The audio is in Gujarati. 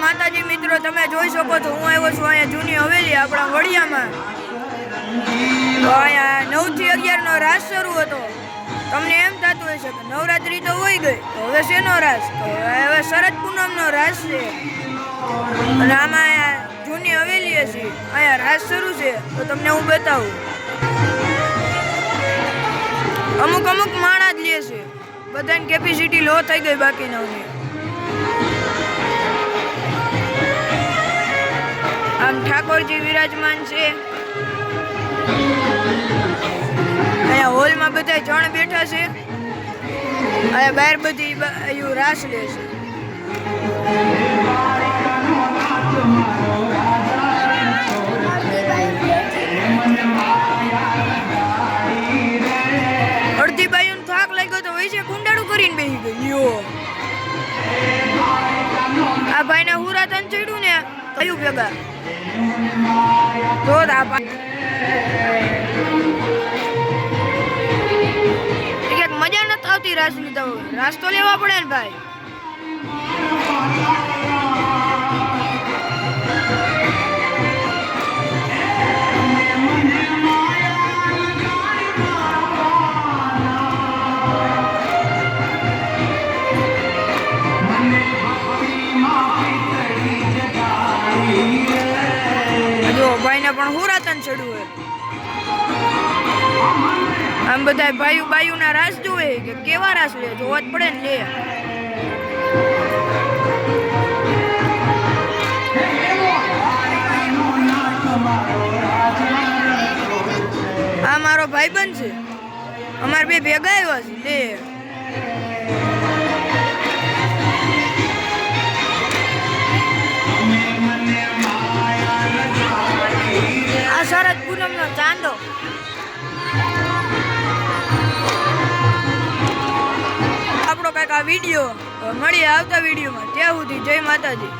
માતાજી મિત્રો, તમે જોઈ શકો છો હું આવ્યો છું અહીંયા જૂની હવેલી આપણા વડિયામાં. તો અહીંયા 9 થી 11 નો રાસ શરૂ હતો. તમને એમ થતું હોય છે કે નવરાત્રી તો હોઈ ગઈ, તો હવે શેનો રાસ? તો હવે શરદ પૂનમનો રાસ છે અને આમાં અહીંયા જૂની હવેલી છે, અહીંયા રાસ શરૂ છે. તો તમને હું બતાવું. અમુક માણા જ લે છે, બધાની કેપેસિટી લો થઈ ગઈ બાકીનાઓની. આમ ઠાકોરજી વિરાજમાન છે. અહીંયા હોલમાં બધા જણ બેઠા છે. અહીંયા બહાર બધી રાસ લે છે. અડધી બાઈઓને થાક લાગ્યો તો વૈસે કુંડાળું કરીને બેસી ગઈ. આ ભાઈને હુરાતન ચડ્યું ને કયું ભેગા તો મજા નથી આવતી રાસની. તો રાસ તો લેવા પડે ને ભાઈ. ભાઈને પણ હુરાતન ચડ્યું હોય. આમ બધા ભાઈઓ ના રાસ જોવે કે કેવા રાસ લે, જોવા જ પડે ને લે. આ મારો ભાઈબંધ છે, અમારે બે ભેગા આવ્યા છે લે. શરદ પૂનમનો ચાંદો. આપણો કાંઈક આ વિડીયો મળીએ આવતા વિડીયોમાં. ત્યાં સુધી જય માતાજી.